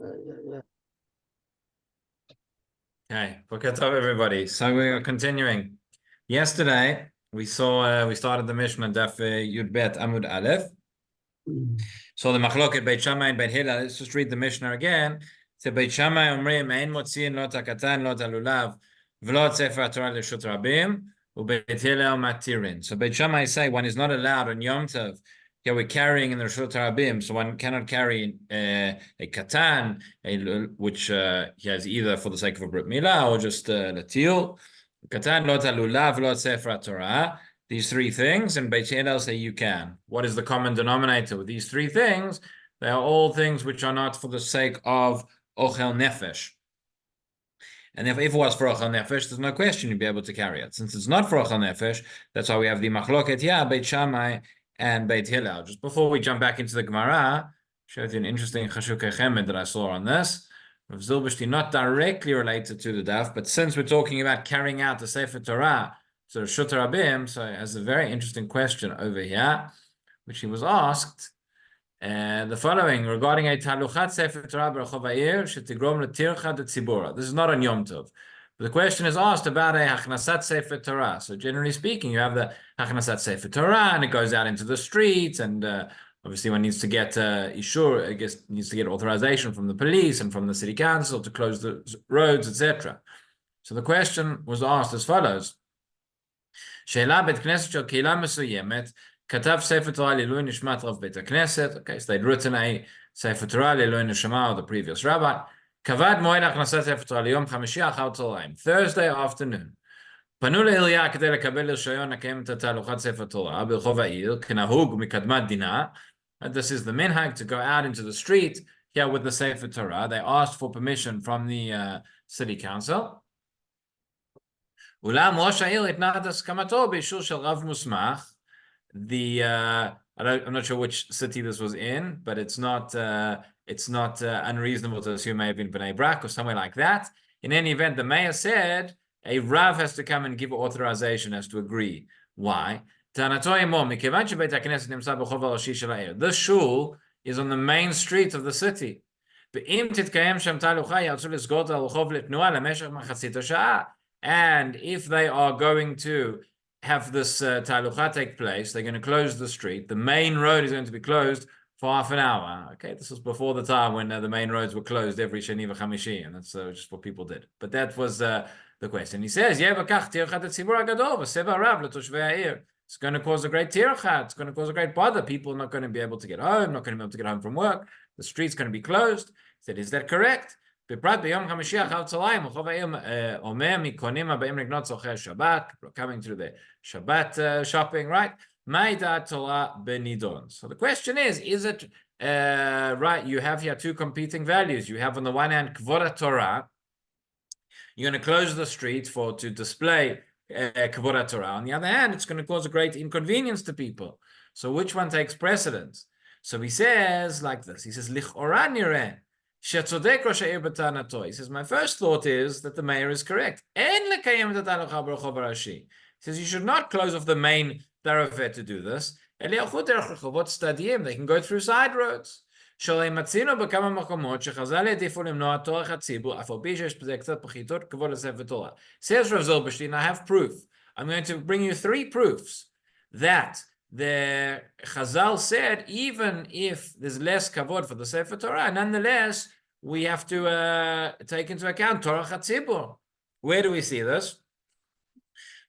Okay, Boker Tov, everybody. So we are continuing. Yesterday we started the Mishnah Daf Yud Bet Amud Alef. So the Machloket Beit Shammai and Beit Hillel. Let's just read the Mishnah again. So Beit Shammai Omrim Ein Motziin Lo Takatan Lo Talulav V'Lo Sefer Torah L'Shut Rabim uBeit Hillel Matirin. So Beit Shammai say one is not allowed on Yom Tov. Yeah, we're carrying in the Rishut Rabim, so one cannot carry a katan, which he has either for the sake of a brit milah or just latil. Katan lo talulav lo sefer Torah. These three things, and Beit Hillel say you can. What is the common denominator with these three things? They are all things which are not for the sake of ochel nefesh. And if it was for ochel nefesh, there's no question you'd be able to carry it. Since it's not for ochel nefesh, that's why we have the machloket Beit Shammai and Beit Hillel. Just before we jump back into the Gemara, showed you an interesting chashukei chemed that I saw on this. Rav Zilberstein, not directly related to the daf, but since we're talking about carrying out the Sefer Torah, so Rishut Rabim, so it has a very interesting question over here, which he was asked, the following, regarding a taluchat Sefer Torah b'Rachov ha'ir, shetigrom letircha detzibura. This is not on Yom Tov. The question is asked about a Hachnasat Sefer Torah. So generally speaking, you have the Hachnasat Sefer Torah, and it goes out into the streets, and obviously one needs to get Ishur, I guess needs to get authorization from the police and from the city council to close the roads, etc. So the question was asked as follows. She'ela bet knesset shel kehila mesuyemet, katav Sefer Torah l'ilui nishmat Rav Beit HaKnesset. Okay, so they'd written a Sefer Torah l'ilui nishama of the previous rabbi. Kavad moed achnasat Sefer Torah liyom chamishi achar tzolaim, Thursday afternoon. Panu le'Ilya kedei lekabel rishayon לקיים את תהלוכת ספר תורה ברחוב העיר כנהוג מקדמת דינה. This is the minhag to go out into the street here with the Sefer Torah. They asked for permission from the city council. אולם ראש העיר התנה את הסכמתו באישור של רב מוסמך. I'm not sure which city this was in, but it's not unreasonable to assume it may have been Bnei Brak or somewhere like that. In any event, the mayor said a Rav has to come and give authorization, has to agree. Why? This shul is on the main street of the city. And if they are going to have this talucha take place, they're going to close the street. The main road is going to be closed for half an hour. Okay, this was before the time when the main roads were closed every Sheni v'Chamishi, and that's just what people did. But that was the question. He says, it's going to cause a great tircha. It's going to cause a great bother. People are not going to be able to get home, not going to be able to get home from work. The street's going to be closed. He said, is that correct? People are coming through the Shabbat shopping, right? So the question is it right? You have here two competing values. You have on the one hand Kvod Torah. You're going to close the street to display Kvod Torah. On the other hand, it's going to cause a great inconvenience to people. So which one takes precedence? So he says like this. He says Lich'ora nireh. He says, my first thought is that the mayor is correct. He says, you should not close off the main thoroughfare to do this. They can go through side roads. Says Rav Zilberstein, I have proof. I'm going to bring you three proofs that the Chazal said, even if there's less kavod for the Sefer Torah, nonetheless, we have to take into account Torah Chatzibur. Where do we see this?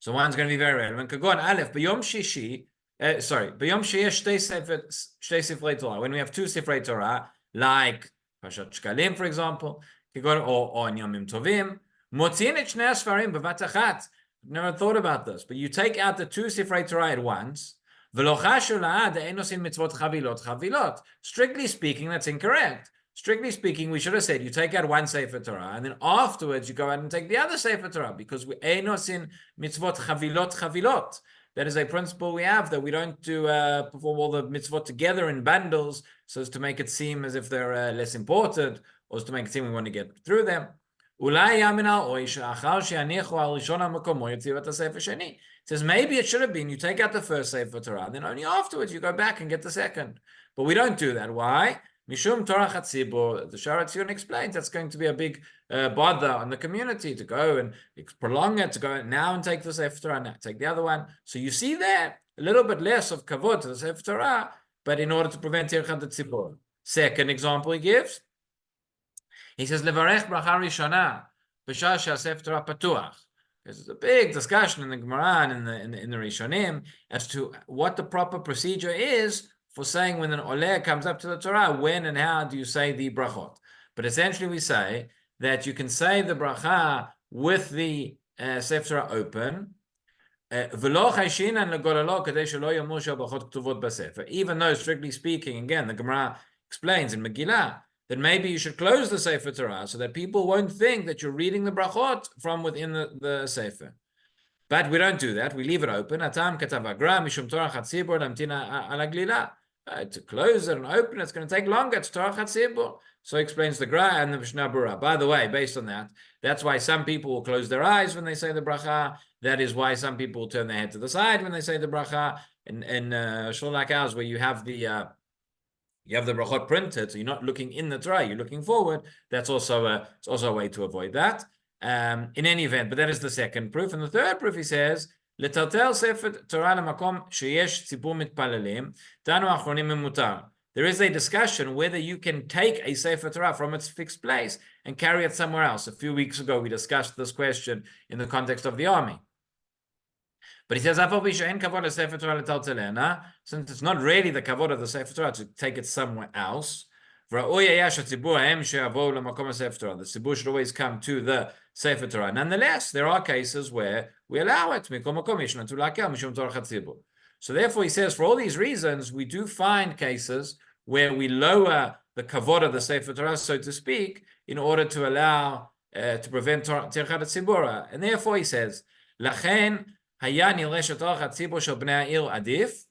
So one's going to be very relevant. Kagon Alef, B'yom Shishi, B'yom Sheyesh Shtei Sifrei Torah. When we have two Sifrei Torah, like Pashat Shkalim, for example, Kagon, or on Yomim Tovim, Motzin et Shnei Asfarim B'vat Achat. Never thought about this, but you take out the two Sifrei Torah at once. Strictly speaking, that's incorrect. Strictly speaking, we should have said you take out one Sefer Torah and then afterwards you go out and take the other Sefer Torah, because we enos in mitzvot chavilot. That is a principle we have, that we don't do perform all the mitzvot together in bundles so as to make it seem as if they're less important, or as to make it seem we want to get through them. Says maybe it should have been you take out the first Sefer Torah, then only afterwards you go back and get the second. But we don't do that. Why? Mishum Torah Chatzibur. The Shara Tzion explains that's going to be a big bother on the community to go and prolong it, to go now and take the Sefer Torah, now take the other one. So you see there a little bit less of kavod to the Sefer Torah, but in order to prevent Tirchat Tzibur. Second example he gives, he says, Levarech bracha rishona b'shah she'asef Torah patuach. There's a big discussion in the Gemara and in the Rishonim as to what the proper procedure is for saying when an oleh comes up to the Torah, when and how do you say the brachot. But essentially we say that you can say the bracha with the Sefer Torah open, even though, strictly speaking, again, the Gemara explains in Megillah that maybe you should close the Sefer Torah so that people won't think that you're reading the brachot from within the Sefer. But we don't do that. We leave it open. To close it and open it, it's going to take longer. It's Torah Chatzibur. So explains the Gra and the Mishnah Berurah. By the way, based on that, that's why some people will close their eyes when they say the bracha. That is why some people will turn their head to the side when they say the bracha. In shul like ours, where you have the brachot printed, so you're not looking in the Torah, you're looking forward. That's also a way to avoid that. In any event, but that is the second proof. And the third proof, he says, לטלטל ספר תורה למקום שיש ציבור מתפללים, דנו האחרונים ממותר. There is a discussion whether you can take a Sefer Torah from its fixed place and carry it somewhere else. A few weeks ago, we discussed this question in the context of the army. But he says, since it's not really the kavod of the Sefer Torah to take it somewhere else, the tzibur should always come to the Sefer Torah. Nonetheless, there are cases where we allow it. So therefore, he says, for all these reasons, we do find cases where we lower the kavod of the Sefer Torah, so to speak, in order to allow, to prevent Tirchat Tzibura. And therefore, he says, לכן היה נראה שטרחת הציבור של בני העיר עדיף,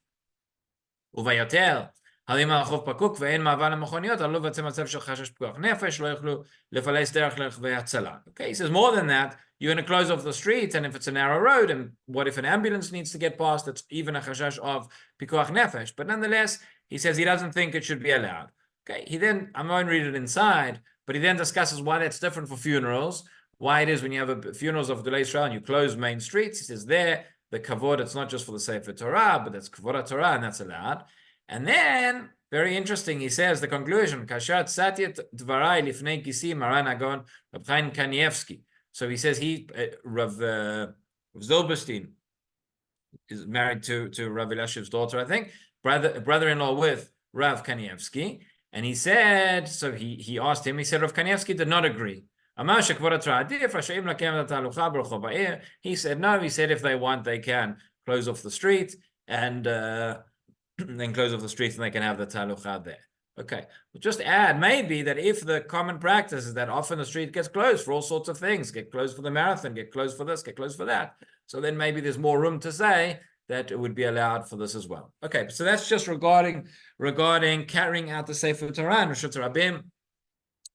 וביותר, הרים על החוף פקוק ואין מעבר למכוניות, עלול לבצע מצב של חשש פיקוח נפש, לא יוכלו לפלס דרך לרכבי הצלה. Okay, he says more than that, you're going to close off the street, and if it's a narrow road, and what if an ambulance needs to get past, it's even a chashash of pikuach nefesh. But nonetheless, he says he doesn't think it should be allowed. Okay, he then, I won't read it inside, but he then discusses why that's different for funerals, why it is when you have funerals of Gedolei Israel and you close main streets. He says there, the kavod, it's not just for the Sefer Torah, but that's kavod Torah, and that's allowed. And then, very interesting, he says, the conclusion, Kashat Satyat Dvarai Lifnei Kisi Maran Agon Reb Chaim Kanievsky. So he says Rav Zilberstein is married to Rav Elishev's daughter, I think, brother-in-law with Rav Kanievsky. And he said, so he asked him, he said, Rav Kanievsky did not agree. He said, no, he said, if they want, they can close off the street and then close off the street and they can have the talucha there. Okay, but just add maybe that if the common practice is that often the street gets closed for all sorts of things, get closed for the marathon, get closed for this, get closed for that. So then maybe there's more room to say that it would be allowed for this as well. Okay, so that's just regarding carrying out the Sefer Torah and Reshut Rabim.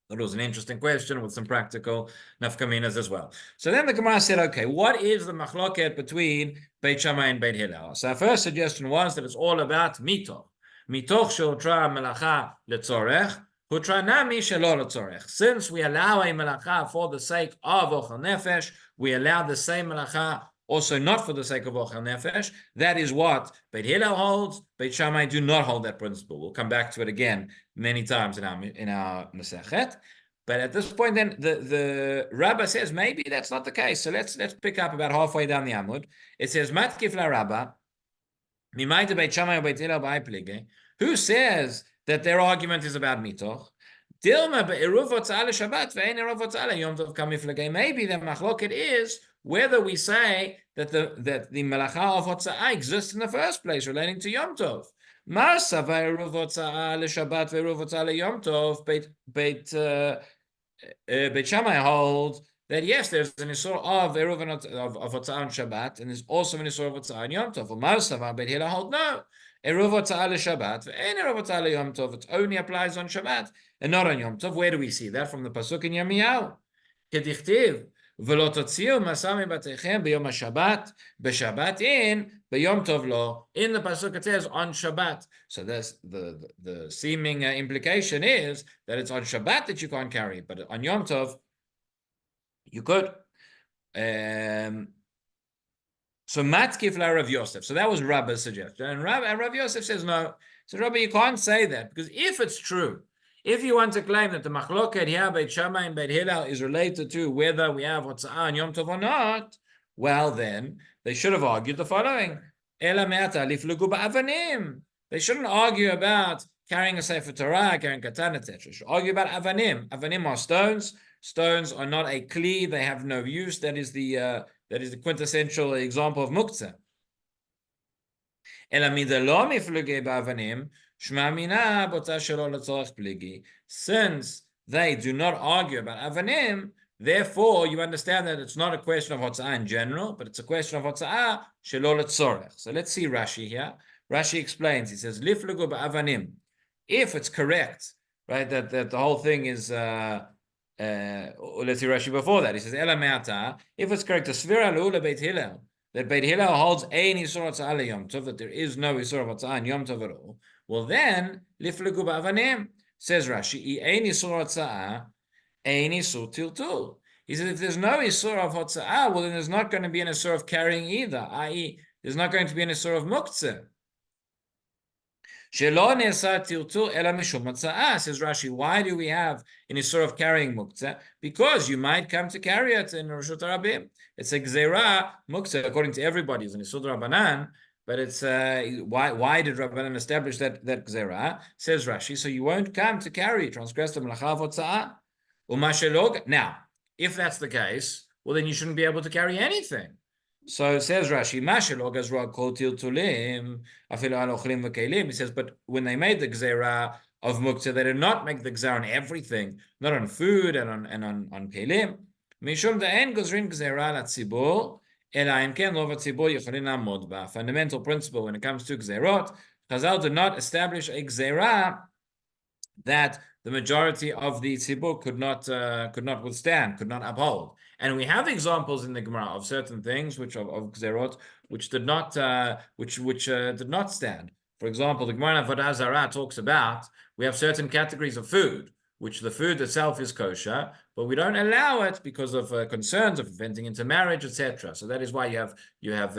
That was an interesting question with some practical nafkaminas as well. So then the Gemara said, okay, what is the machloket between Beit Shammai and Beit Hillel? So our first suggestion was that it's all about mitoch. Mitoch she'utra melacha letzorech, hutra nami shelo letzorech. Since we allow a melacha for the sake of ochel nefesh, we allow the same melacha also not for the sake of ochel nefesh. That is what Beit Hillel holds. Beit Shammai do not hold that principle. We'll come back to it again many times in our Masechet. But at this point, then the Rabbi says maybe that's not the case. So let's pick up about halfway down the Amud. It says Matkif la Rabba. Who says that their argument is about mitoch? Maybe the machloket is whether we say that the melacha of hotza'ah exists in the first place relating to Yom Tov. Beit Shammai holds that yes, there's an isur of eruv of hotza'ah on Shabbat, and there's also an isur of hotza'ah on Yom Tov. Beit Hillel holds no. Eruv hotza'ah l'Shabbat, and eruv hotza'ah l'Yom Tov. It only applies on Shabbat and not on Yom Tov. Where do we see that? From the pasuk in Yirmiyahu. Kedichtiv ולא תוציאו מסע מבתיכם ביום השבת, בשבת in, ביום טוב לא. In the pasuk it says on Shabbat. So there's the seeming implication is that it's on Shabbat that you can't carry, but on Yom Tov you could. So matkif la Rav Yosef. So that was Rabbi's suggestion, and Rav Yosef says no. So Rabbi, you can't say that, because if it's true, if you want to claim that the machloket here Beit Shammai and Beit Hillel is related to whether we have hotza'ah on Yom Tov or not, well then they should have argued the following: Ela me'ata liflugu ba'avanim. They shouldn't argue about carrying a Sefer Torah, carrying katan, etc. They should argue about avanim. Avanim are stones. Stones are not a kli; they have no use. That is the quintessential example of muktzah. Since they do not argue about avanim, therefore you understand that it's not a question of hotza'ah in general, but it's a question of hotza'ah shelo letzorech. So let's see Rashi here. Rashi explains. He says, "Liflugu ba'avanim." If it's correct, right, that the whole thing is. Let's see Rashi before that. He says, "Ela me'ata." If it's correct, Svira le'ula Beit Hillel, that Beit Hillel holds ein isur hotza'ah Yom Tov, that there is no isur hotza'ah in Yom Tov at all. Well, then liflugu ba'avanim. Says Rashi, ein isur hotza'ah, ein isur tiltul. He says, if there's no isur of hotza'ah, well, then there's not going to be an isur of carrying either. I.e., there's not going to be an isur of muktzah. Shelo nesa tiltul ela mishum hotza'ah. Says Rashi, why do we have an isur of carrying muktzah? Because you might come to carry it in Reshut Rabim. It's a gzeira muktzah according to everybody. It's an isur Rabbanan. But it's why did Rabbanan establish that gzera? Says Rashi, so you won't come to carry, transgress the melacha of hotza'ah. Now, if that's the case, well then you shouldn't be able to carry anything. So says Rashi, mashelog azra kol tiltulim afilu al ochlim v'kelim. He says, but when they made the gzera of muktzah, they did not make the gzera on everything, not on food and on kelim. Mishum da'en gozrin gzera latzibur. Fundamental principle when it comes to gzerot, Chazal did not establish a gzera that the majority of the tzibur could not withstand, could not uphold. And we have examples in the Gemara of certain things which of gzerot which did not did not stand. For example, the Gemara in Avodah Zarah talks about we have certain categories of food which the food itself is kosher, but we don't allow it because of concerns of preventing intermarriage, etc. So that is why you have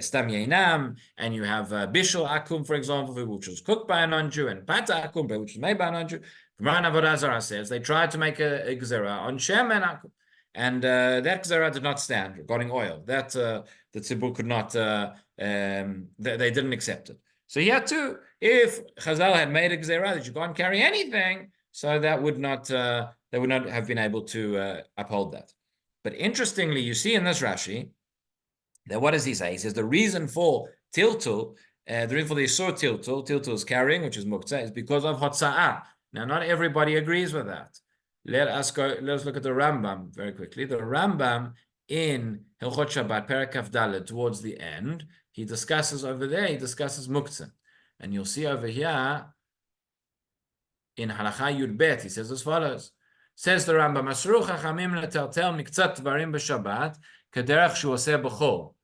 stam yeinam, and you have bishul akum, for example, which was cooked by a non-Jew, and pata akum, which was made by a non-Jew. Gemara Avodah Zarah says they tried to make a gzera on shem and akum, and that gzera did not stand regarding oil. That the tzibur could not, they didn't accept it. So here too, if Chazal had made a gzera that you can't carry anything, so that would not they would not have been able to uphold that. But interestingly, you see in this Rashi that what does he say? He says the reason for tiltul, the reason for the isur tiltul is carrying, which is muktzah, is because of hotza'ah. Now, not everybody agrees with that. Let's look at the Rambam very quickly. The Rambam in Hilchot Shabbat, Perek Kaf Daled, towards the end, he discusses muktzah, and you'll see over here. In Halacha Yud Bet, he says as follows. Says the Rambam, Asru chachamim leteltel miktzat dvarim b'Shabbat kederach shu oseh b'chol.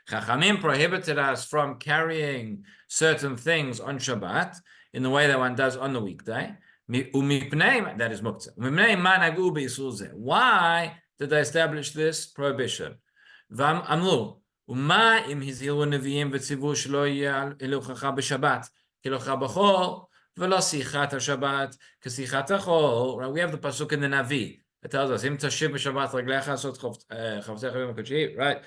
Chachamim prohibited us from carrying certain things on Shabbat in the way that one does on the weekday. That is muktzah. Why did they establish this prohibition? Amru, Uma im hizhiru neviim v'tzivu shelo yeluchacha b'Shabbat kilocha b'chol. Right? We have the pasuk in the Navi that tells us, right?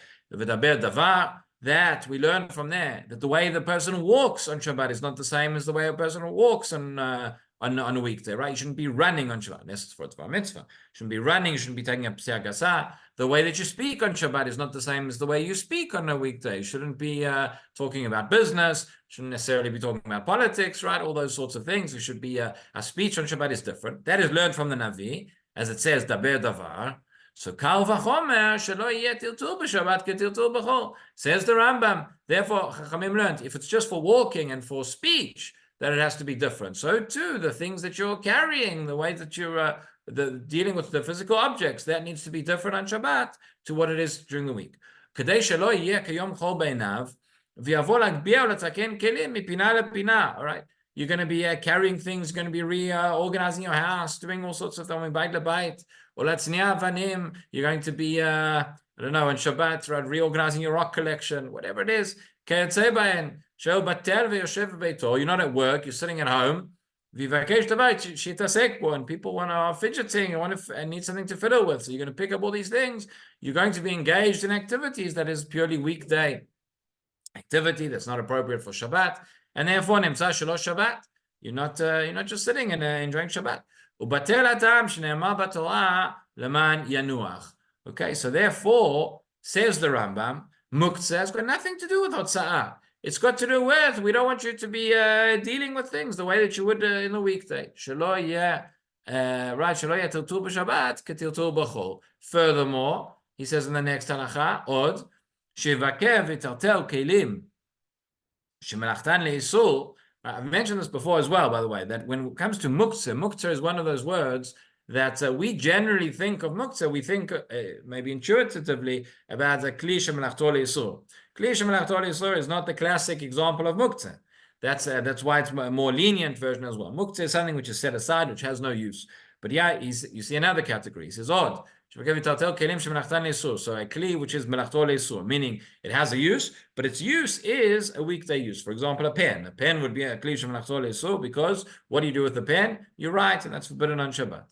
That we learn from there that the way the person walks on Shabbat is not the same as the way a person walks on a weekday, right? You shouldn't be running on Shabbat, unless it's for a mitzvah. You shouldn't be running, you shouldn't be taking a p'siyah gasa. The way that you speak on Shabbat is not the same as the way you speak on a weekday. You shouldn't be talking about business, shouldn't necessarily be talking about politics, right? All those sorts of things. You should be, a speech on Shabbat is different. That is learned from the Navi, as it says, daber davar. So kal v'chomer shelo yeh tiltul b'Shabbat ketiltul b'chol. Says the Rambam. Therefore, Chachamim learned, if it's just for walking and for speech, that it has to be different. So too, the things that you're carrying, the way that you're the dealing with the physical objects, that needs to be different on Shabbat to what it is during the week. כדי שלא יהיה כיום חול בעיניו, ויבוא להגביה ולתקן כלים מפינה לפינה. All right? You're going to be carrying things, going to be reorganizing your house, doing all sorts of things, bite לבית, or להצניע אבנים. You're going to be, I don't know, on Shabbat, right, reorganizing your rock collection, whatever it is. כיוצא בהן, שהוא בטל ויושב בביתו. You're not at work, you're sitting at home. ויבקש לבית שיתעסק bו, and people are fidgeting and need something to fiddle with. So you're going to pick up all these things. You're going to be engaged in activities that is purely weekday activity that's not appropriate for Shabbat. And therefore, נמצא שלא Shabbat. You're not just sitting and enjoying Shabbat. ובטל הטעם שנאמר בתורה למען ינוח. Okay, so therefore, says the Rambam, muktzah has got nothing to do with hotza'ah. It's got to do with, we don't want you to be dealing with things the way that you would in the weekday. שלא יהיה, right, שלא יהיה טלטול בשבת כטלטול בחול. Furthermore, he says in the next halacha, עוד, שיבקר ויטלטל כלים שמלאכתן לאיסור. I've mentioned this before as well, by the way, that when it comes to muktzah, muktzah is one of those words that we generally think of muktzah, we think maybe intuitively about the kli shemelachto leisur. Kli shemelachto leisur is not the classic example of muktzah. That's why it's a more lenient version as well. Muktzah is something which is set aside, which has no use. But yeah, you see another category. He says, odd. So a kli which is melachto leisur, meaning it has a use, but its use is a weekday use. For example, a pen. A pen would be a kli shemelachto leisur because what do you do with the pen? You write, and that's forbidden on Shabbat.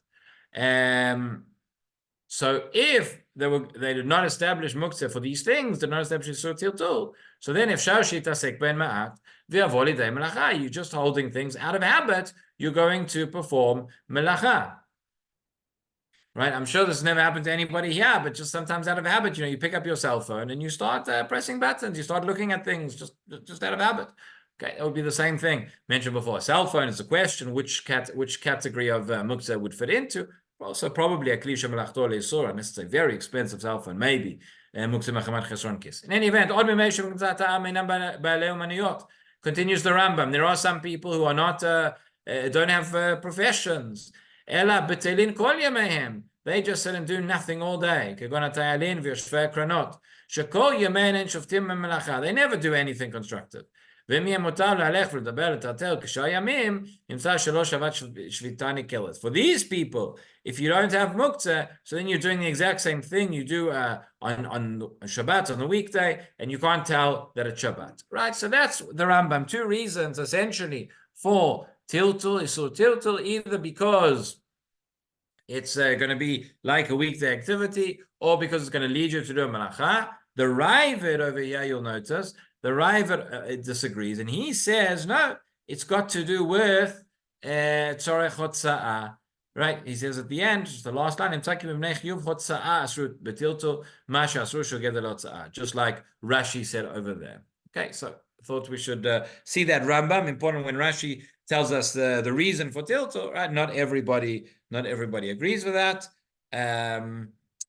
So if they did not establish muktzah for these things, did not establish isur tiltul, so then if shitasek ben ma'at v'avoli day melacha, you're just holding things out of habit, you're going to perform melacha. Right? I'm sure this never happened to anybody here, but just sometimes out of habit, you pick up your cell phone and you start pressing buttons, you start looking at things just out of habit. Okay, it would be the same thing mentioned before. A cell phone is a question which category of muktzah would fit into. Also, probably a kli shemelachto leisur, unless it's a very expensive cell phone, maybe muktzah mechamat chesron kis. In any event, continues the Rambam. There are some people who are not don't have professions. Ela betelin kol yamehem. They just sit and do nothing all day. Kegon hatayalin v'yoshvei kranot. Shekol yamein en shoftim memelacha. They never do anything constructive. For these people, if you don't have muktzah, so then you're doing the exact same thing you do on Shabbat, on the weekday, and you can't tell that it's Shabbat. Right? So that's the Rambam. Two reasons, essentially, for tiltul, isur tiltul, either because it's going to be like a weekday activity, or because it's going to lead you to do a malacha. The Ravid over here, you'll notice, the Ravid disagrees, and he says, no, it's got to do with tzorech hotza'ah. Right? He says at the end, just the last line, just like Rashi said over there. Okay, so I thought we should see that Rambam, important when Rashi tells us the reason for tiltul, right? Not everybody agrees with that.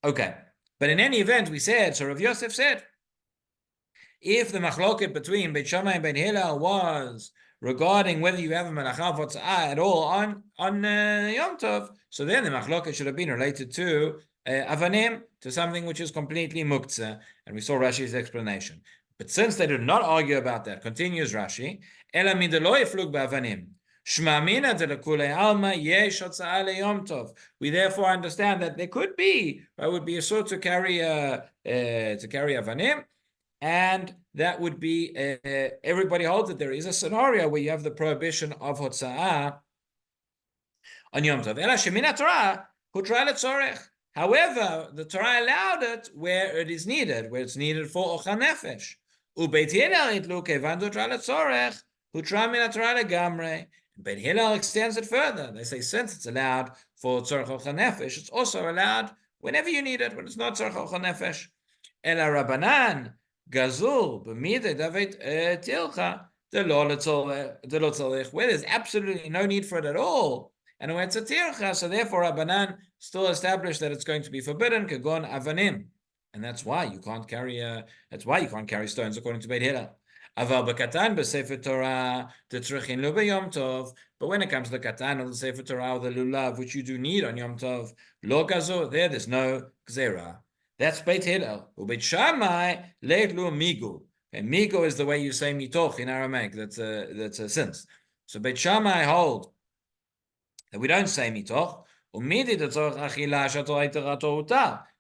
Okay. But in any event, we said, so Rav Yosef said, if the machloket between Beit Shammai and Beit Hillel was regarding whether you have a melacha v'hotza'ah at all on Yom Tov, so then the machloket should have been related to avanim, to something which is completely muktzah, and we saw Rashi's explanation. But since they did not argue about that, continues Rashi, Ela midelo yiflug ba'avanim. Shmamina delekule alma yesh hotza'ah leYom Tov. We therefore understand that there could be, would be a sort to carry avanim. And that would be, everybody holds that there is a scenario where you have the prohibition of hotza'ah on Yom Tov. Ela shemina Torah hutra letzorech. However, the Torah allowed it where it is needed, where it's needed for ochal nefesh. Ubeit Hillel itlu kevan hutra letzorech hutra min Torah legamrei. Beit Hillel extends it further. They say since it's allowed for tzorech ochal nefesh, it's also allowed whenever you need it, when it's not tzorech ochal nefesh. Ela Rabbanan Gazul, b'midei David tilcha, the lo tzorech, where there's absolutely no need for it at all, and when it's a tilcha, so therefore Rabbanan still established that it's going to be forbidden, kagon avanim, and that's why you can't carry stones according to Beit Hillel. Aval b'katan b'sefer Torah detrichin lo b'yom tov. But when it comes to the katan or the sefer Torah or the lulav, which you do need on Yom Tov, lo gazo, there's no gzera. That's Beit Hillel. Ubeit Shammai leitlu migu. And migu is the way you say mitoch in Aramaic. That's a sense. So Beit Shammai hold that we don't say mitoch.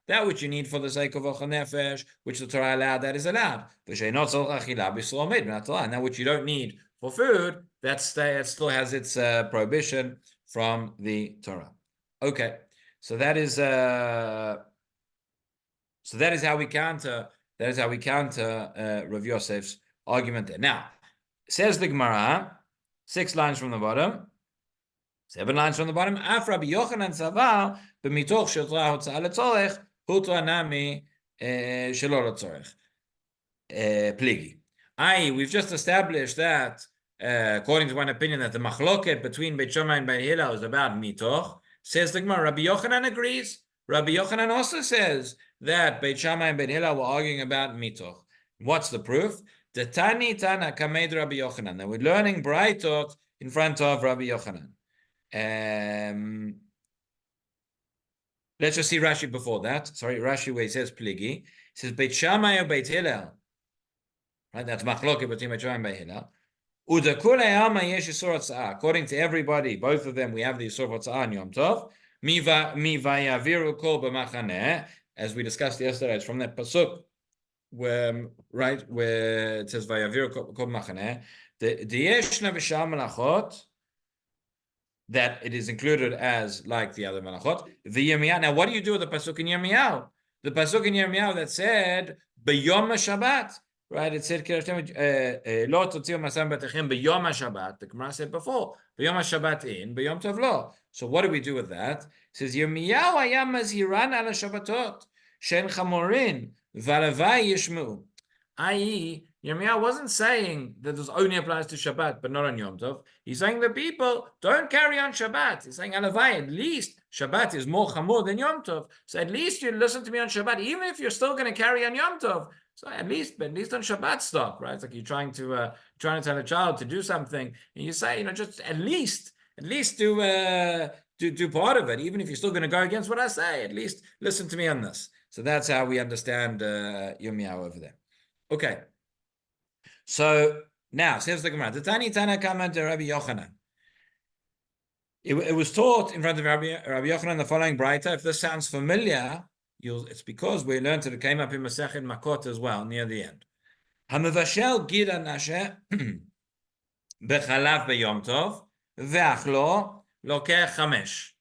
That which you need for the sake of ochel nefesh, which the Torah allowed, that is allowed. And that which you don't need for food, that still has its prohibition from the Torah. Okay, so that is how we counter. That is how we counter Rav Yosef's argument there. Now, says the Gemara, 6 lines from the bottom. 7 lines from the bottom. Af Rabbi Yochanan Savar b'mitoch shetra hotzah letzorech hutra nami shelo letzorech pligi. We've just established that according to one opinion that the machloket between Beit Shammai and Beit Hillel is about mitoch. Says the Gemara, Rabbi Yochanan agrees. Rabbi Yochanan also says that Beit Shammai and Beit Hillel were arguing about mitoch. What's the proof? The Tani Tana Kamed Rabbi Yochanan. Now we're learning Braitot in front of Rabbi Yochanan. Let's just see Rashi before that. Sorry, Rashi where he says pligi. He says Beit Shammai or Beit Hillel. Right, that's machloket between Beit Shammai and Beit Hillel. According to everybody, both of them, we have the Yisur Hotzah on Yom Tov. Mi vayaviru kol b'machaneh, as we discussed yesterday. It's from that pasuk where it says vayaviru kol b'machaneh. The yeshna v'shal melachot, that it is included as like the other melachot. The Yirmiyahu. Now, what do you do with the pasuk in Yirmiyahu? The pasuk in Yirmiyahu that said b'yom Shabbat, right? It said lo totziu masam betechem b'yom Shabbat. The Gemara said before b'yom Shabbat in b'yom tov lo. So what do we do with that? It says Yirmiyahu haya mazhiran al Shabbatot shen chamorin v'alavai yishmu. I.e., Yirmiyahu wasn't saying that this only applies to Shabbat, but not on Yom Tov. He's saying the people don't carry on Shabbat. He's saying, Alavai, at least Shabbat is more chamor than Yom Tov. So at least you listen to me on Shabbat, even if you're still going to carry on Yom Tov. So at least on Shabbat stop, right? It's like you're trying to tell a child to do something, and you say, just at least do part of it, even if you're still going to go against what I say. At least listen to me on this. So that's how we understand Yirmiyahu over there. Okay. So now says the Gemara, the Tani Tana Kama to Rabbi Yochanan. It was taught in front of Rabbi Yochanan the following Beitzah. If this sounds familiar, it's because we learned that it came up in Masechet Makot as well near the end. Hamavashel Gida Nashe Bechalav Beyom Tov Ve'achlo Lokeh Chamesh.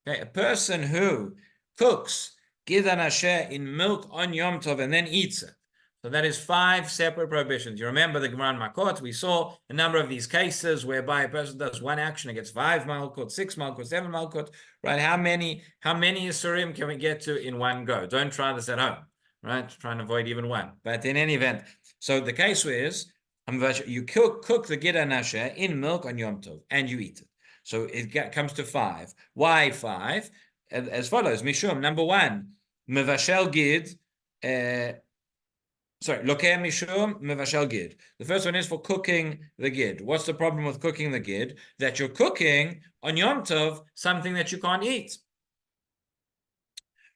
Okay, a person who cooks Gida Nashe in milk on Yom Tov and then eats it. So that is 5 separate prohibitions. You remember the Gemara in Makot, we saw a number of these cases whereby a person does one action against 5 malkot, 6 malkot, 7 malkot, right? How many Yisurim can we get to in one go? Don't try this at home, right? Try and avoid even one. But in any event, so the case is, you cook the Gida Nashe in milk on Yom Tov, and you eat it. So it comes to 5. Why 5? As follows, Mishum, number 1, Mevashel Gid, Lokeh Mishum Mevashel Gid. The first one is for cooking the Gid. What's the problem with cooking the Gid? That you're cooking on Yom Tov something that you can't eat.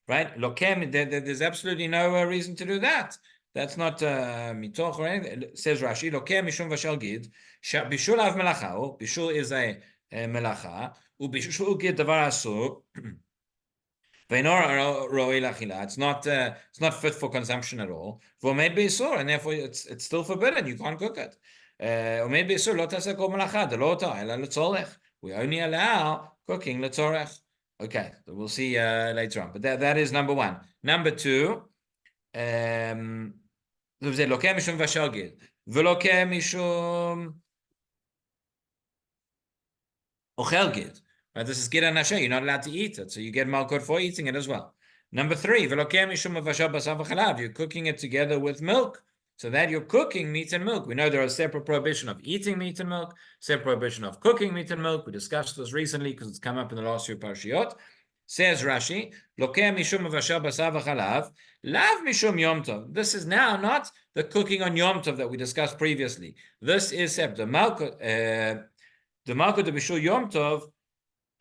Right? Lokeh, there's absolutely no reason to do that. That's not mitoch or anything. It says Rashi, Lokeh Mishum Vashel Gid. Bishul av melacha. Bishul is a melacha. Ubishul Gid davar asur. It's not fit for consumption at all. For maybe so, and therefore it's still forbidden. You can't cook it. Or maybe so. We only allow cooking letzorech. Okay, so we'll see later on. But that is number 1. Number 2, lokeh mishum vashel gid, v'lokeh mishum ochel gid. Right, this is Gida Nashe. You're not allowed to eat it, so you get malkot for eating it as well. Number 3, you're cooking it together with milk, so that you're cooking meat and milk. We know there are separate prohibition of eating meat and milk, separate prohibition of cooking meat and milk. We discussed this recently because it's come up in the last few parashiyot. Says Rashi, Lokeh mishum mevashel basar v'chalav, lav mishum Yom Tov. This is now not the cooking on Yom Tov that we discussed previously. This is the malkut de bishul Yom Tov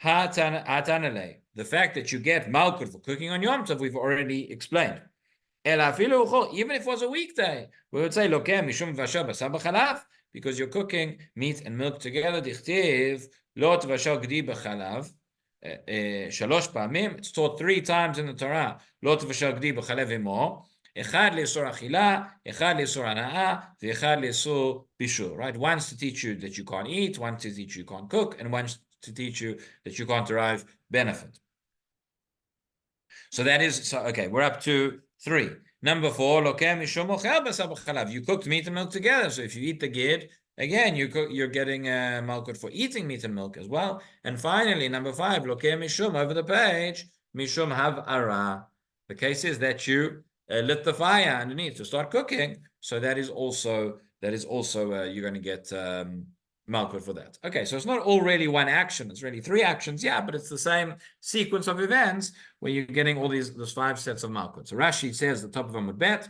hatanale. The fact that you get malkut for cooking on Yom Tov, we've already explained. Even if it was a weekday, we would say Lokeh mishum mevashel basar v'chalav, because you're cooking meat and milk together. Dichtiv lo tevashel gdi b'chalav. Shalosh pa'amim. It's taught 3 times in the Torah. Lo tevashel gdi b'chalev imo. Echad le'isur achila, echad le'isur hana'a, ve'echad le'isur bishul. Right? Once to teach you that you can't eat, once to teach you can't cook, and once to teach you that you can't derive benefit. So that is, okay, we're up to 3. Number 4, lokeh mishum ochel basar v'chalav. You cooked meat and milk together. So if you eat the gid, again, you're getting malkut for eating meat and milk as well. And finally, number 5, lokeh mishum, over the page, mishum hav'ara. The case is that you lit the fire underneath to start cooking. So that is also you're going to get malkut for that. Okay, so it's not all really one action. It's really 3 actions, yeah, but it's the same sequence of events where you're getting all those 5 sets of malkut. So Rashi says, the top of Amud Bet,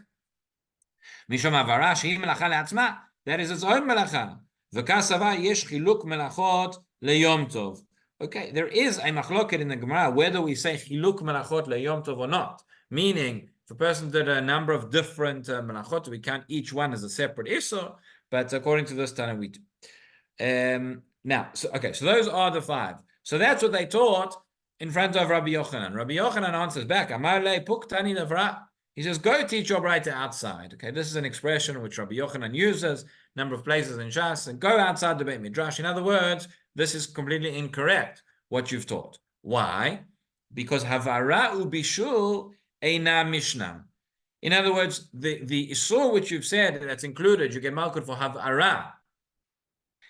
mishum hav'ara shehi melacha le'atzma. That is its own melacha. V'kasava yesh chiluk melachot leyom tov. Okay, there is a machloket in the Gemara whether we say chiluk melachot leyom tov or not. Meaning, if a person did a number of different melachot, we count each one as a separate issur. But according to this Tana, we do. Now, so those are the 5. So that's what they taught in front of Rabbi Yochanan. Rabbi Yochanan answers back, Amar le puktani levra. He says, go teach your Beitzah outside. Okay, this is an expression which Rabbi Yochanan uses, number of places in Shas, and go outside the Beit Midrash. In other words, this is completely incorrect, what you've taught. Why? Because havara ubishul eina mishnah. In other words, the isur which you've said that's included, you get malkut for havara,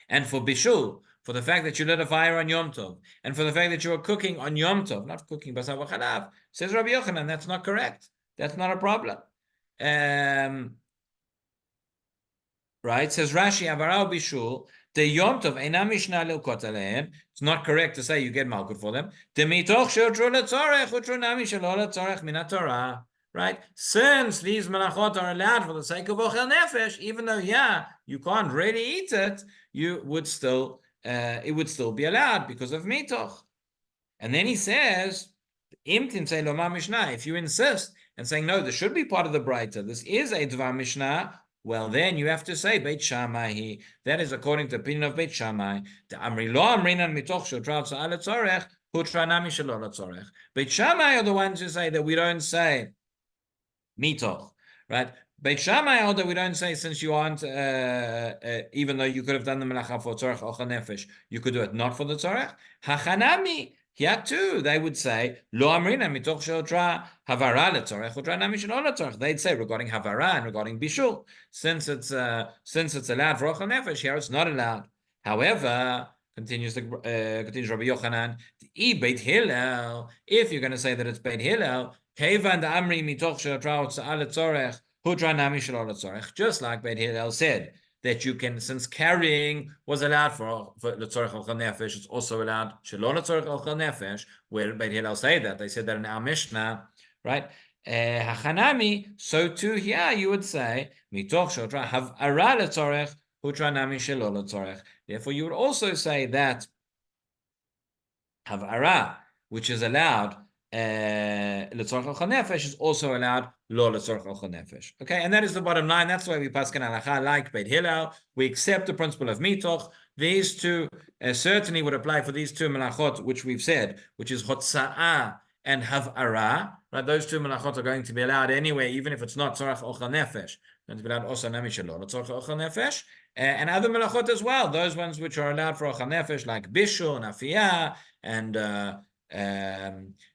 and for bishul, for the fact that you lit a fire on Yom Tov, and for the fact that you are cooking on Yom Tov, not cooking basar v'chalav, says Rabbi Yochanan, that's not correct. That's not a problem. Right? Says Rashi, Avarau Bishul, the Yom Tov, Eina Mishnah Lilkot Alehem. It's not correct to say you get malkut for them. The Mitoch Sheutru Letzorech, Utru Nami Shelo Letzorech Min HaTorah. Right? Since these melachot are allowed for the sake of Ochel Nefesh, even though, yeah, you can't really eat it, you would still, it would still be allowed because of Mitoch. And then he says, Imtin say Loma Mishnah, if you insist, and saying, no, this should be part of the Beitzah, this is a Dvar Mishnah, well, then you have to say, Beit Shammai. That is according to the opinion of Beit Shammai. The Amri lo amrinan mitoch shotrav sa'al tzorech, hutra nami shelo tzorech. Beit Shammai are the ones who say that we don't say mitoch, right? Beit Shammai are that we don't say, since you aren't, even though you could have done the melacha for tzorech ochel nefesh, you could do it not for the tzorech. Hachanami. Here too, they would say, Lo amrina mitoch sheotra havara letzorech utra nami shelo letzorech. They'd say regarding havara and regarding bishul, since it's allowed for ochel nefesh, here it's not allowed. However, continues Rabbi Yochanan, Beit Hillel, if you're going to say that it's Beit Hillel, kevan amri mitoch sheotra letzorech utra nami shelo letzorech, just like Beit Hillel said, that you can, since carrying was allowed for letzorech ochel nefesh, it's also allowed shelo letzorech ochel nefesh. Where Beit Hillel say that? They said that in our Mishnah, right? Hachanami. So too here you would say mitoch shotra havara letzorech hutra nami shelo letzorech. Therefore, you would also say that havara, which is allowed letzorech ochel nefesh, is also allowed lo letzorech ochel nefesh. Okay, and that is the bottom line. That's why we paskin halacha like Beit Hillel. We accept the principle of mitoch. These two certainly would apply for these 2 melachot, which we've said, which is hotza'ah and havara. Right, those 2 melachot are going to be allowed anyway, even if it's not tzorech ochel nefesh. Going to be allowed also nami shelo letzorech ochel nefesh, and other melachot as well. Those ones which are allowed for ochel nefesh, like bishul and afiyah and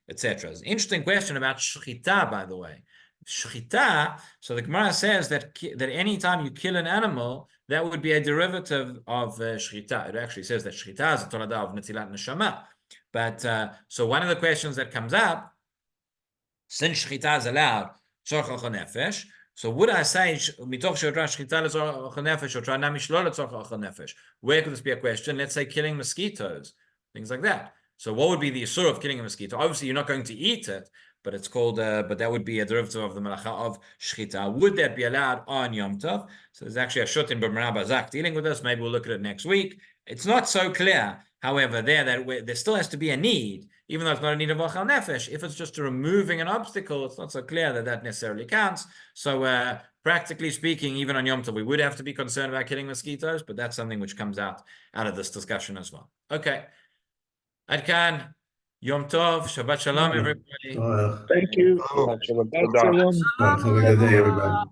etc. It's an interesting question about shchita, by the way. Shchita, so the Gemara says that any time you kill an animal, that would be a derivative of shchita. It actually says that shchita is a tolada of netilat neshama. But so one of the questions that comes up, since shchita is allowed, tzorech ochel nefesh, so would I say mitoch sheotra shchita letzorech ochel nefesh or nami shelo letzorech ochel nefesh? Where could this be a question? Let's say killing mosquitoes, things like that. So what would be the Isur of killing a mosquito? Obviously, you're not going to eat it, but it's called, but that would be a derivative of the Malacha of Shchita. Would that be allowed on Yom Tov? So there's actually a shut in B'Marab Zak dealing with this. Maybe we'll look at it next week. It's not so clear, however, there still has to be a need, even though it's not a need of Achal Nefesh. If it's just removing an obstacle, it's not so clear that that necessarily counts. So practically speaking, even on Yom Tov, we would have to be concerned about killing mosquitoes, but that's something which comes out of this discussion as well. Okay. Adkan, Yom Tov, Shabbat Shalom, everybody. Thank you. Oh. Shabbat Shalom. Have a good day, everybody.